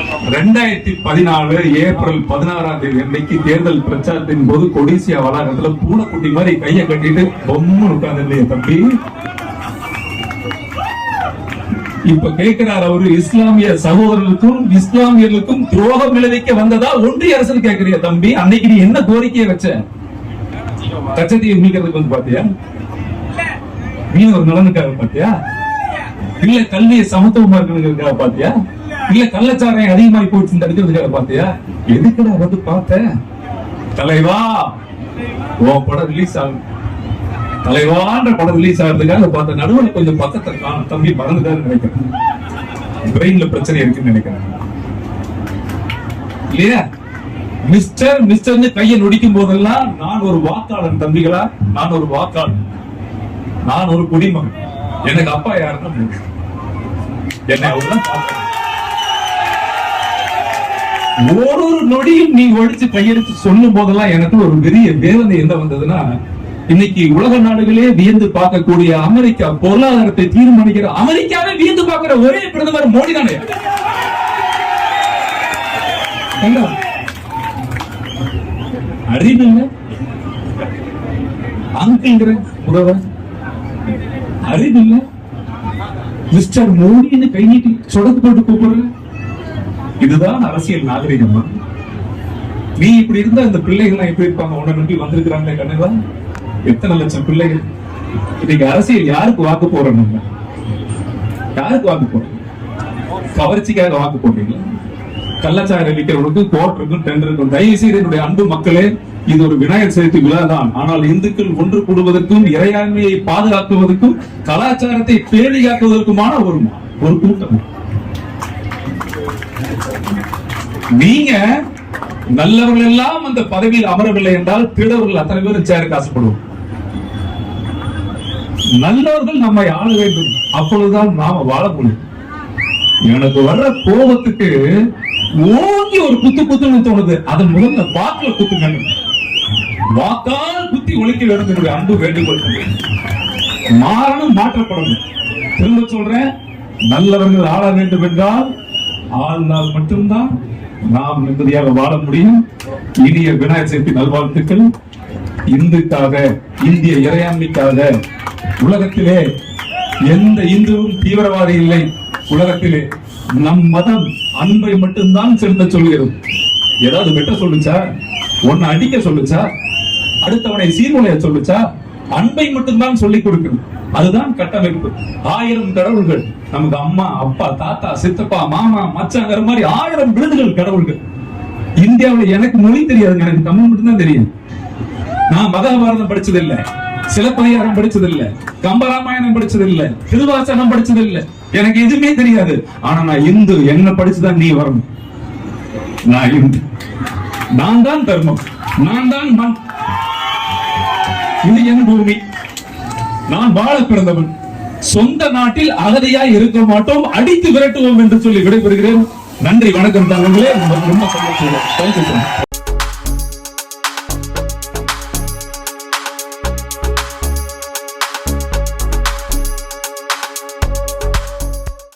2014 April 16ஆம் தேதி அன்னைக்கு தேர்தல் பிரச்சாரத்தின் போது கொடிசியா வளாகத்துல பூனைக்குட்டி மாதிரி கையை கட்டிட்டு பொம்மை உட்கார்ந்து தம்பி. இப்ப கேட்கிறார் அவரு, இஸ்லாமிய சகோதரர்களுக்கும் இஸ்லாமியர்களுக்கும் துரோகம் விளைவிக்க வந்ததா ஒன்றிய அரசு கேட்கிறியா தம்பி? அன்னைக்கு நீ என்ன கோரிக்கையை வச்ச? கச்சத்தீவை மீட்கிறதுக்கு வந்து பாத்தியா? மீனவர் நலனுக்காக பாத்தியா? இல்ல கல்வியை சமத்துவமா இருக்கிறதுக்காக பாத்தியா? இல்ல கள்ளச்சாராயம் அதிகமாகி போச்சு தடுக்கிறதுக்காக பாத்தியா? எதுக்குடா வந்து பார்த்த? தலைவா உன் படம் ரிலீஸ் ஆகும், தலைவான்ற படம் ரிலீஸ் ஆகிறதுக்காக பார்த்த நடுவில் கொஞ்சம் பக்கத்தை காணும் தம்பி, மறந்துதான் நினைக்கிறேன். பிரெயின்ல பிரச்சனை இருக்குன்னு நினைக்கிறேன் இல்லையா? மிஸ்டர் மிஸ்டர்னு கையை நொடிக்கும் போதெல்லாம் நான் ஒரு வாக்காளன் தம்பிகளா, நான் ஒரு வாக்காளன், நான் ஒரு குடிமகன். எனக்கு அப்பா யாருன்னு என்ன ஒரு நொடியும் நீ ஒழிச்சு கையெழுத்து சொல்லும் போதெல்லாம் எனக்கு ஒரு பெரிய வேதனை என்ன வந்ததுன்னா, இன்னைக்கு உலக நாடுகளே வியந்து பார்க்கக்கூடிய அமெரிக்கா பொருளாதாரத்தை தீர்மானிக்கிற அமெரிக்காவே வியந்து பார்க்கிற ஒரே பிரதமர் மோடி தானே. அறிவில்லை அங்கிற முதல்வர், அறிவில்லை மிஸ்டர் மோடின்னு கை நீட்டி சொடக்கு போட்டு கூப்பிடுற. இதுதான் அரசியல் நாகரிகம். நீ இப்படி இருந்தா இந்த பிள்ளைகள் எப்படி இருப்பாங்க? உன்னை நம்பி வந்திருக்கிறாங்களே கண்ணா, எத்தனை லட்சம் பிள்ளைகள். இன்னைக்கு அரசியல் யாருக்கு வாக்கு போறோம்? நம்ம யாருக்கு வாக்கு போறோம்? கவர்ச்சிக்காக வாக்கு போடுறீங்களா? கள்ளச்சாரம் விற்கிறவனுக்கு கோர்ட் இருக்கும், டெண்டர் இருக்கும். தயவு செய்து என்னுடைய அன்பு மக்களே, இது ஒரு விநாயகர் சதுர்த்தி விழா தான். ஆனால் இந்துக்கள் ஒன்று கூடுவதற்கும் இறையாண்மையை பாதுகாக்குவதற்கும் கலாச்சாரத்தை பேணி காக்குவதற்குமான ஒரு கூட்டம். நீங்க நல்லவர்கள் எல்லாம் அந்த பதவியில் அமரவில்லை என்றால் திருடவர்கள் அத்தனை பேரும் சேருக்கு ஆசைப்படுவோம். நல்லவர்கள் நம்மை ஆள வேண்டும், அப்பொழுதுதான் நாம வாழ முடியும். எனக்கு வர்ற கோபத்துக்கு ஓங்கி ஒரு குத்து குத்துன்னு தோணுது. அதன் முதல்ல வாக்குல குத்துங்க, வாக்கால் குத்தி ஒழிக்க வேண்டும். அன்பு வேண்டுகோள், மாறணும், மாற்றப்படணும். திரும்ப சொல்றேன், நல்லவர்கள் ஆள வேண்டும் என்றால் ஆளுநாள் மட்டும்தான் நாம் நிம்மதியாக வாழ முடியும். இனிய விநாயகர் சதுர்த்தி நல்வாழ்த்துக்கள். இந்துக்காக, இந்திய இறையாண்மைக்காக. உலகத்திலே எந்த இந்துவும் தீவிரவாதி இல்லை. உலகத்திலே நம் மதம் அன்பை மட்டும்தான் செலுத்த சொல்கிறது. ஏதாவது வெட்ட சொல்லுச்சா? ஒன்னு அடிக்க சொல்லுச்சா? அடுத்தவனை சீர்குலைய சொல்லுச்சா? அன்பை மட்டும்தான் சொல்லிக் கொடுக்கிறது. அதுதான் கட்டமைப்பு. 1000 கடவுள்கள் நமக்கு, அம்மா, அப்பா, தாத்தா, சித்தப்பா, மாமா, மச்சாங்கிற மாதிரி 1000 விருதுகள் கடவுள்கள். இந்தியாவில் எனக்கு மொழி தெரியாது, எனக்கு தமிழ் மட்டும்தான் தெரியும். நான் மகாபாரதம் படிச்சதில்லை, சிலப்பதிகாரம் படிச்சதில்லை, கம்பராமாயணம் படிச்சதில்லை, திருவாசகம் படிச்சதில்லை, எனக்கு எதுவுமே தெரியாது. ஆனா நான் இந்து, என்ன படிச்சுதான் நீ வரணும். நான் இந்து, நான் தான் தர்மம், நான் தான் மண், இது என் பூமி, நான் வாழ பிறந்தவன். சொந்த நாட்டில் அகதியாய் இருக்க மாட்டோம், அடித்து விரட்டுவோம் என்று சொல்லி விடைபெறுகிறேன். நன்றி, வணக்கம். தாங்களே ரொம்ப சந்தோஷம்.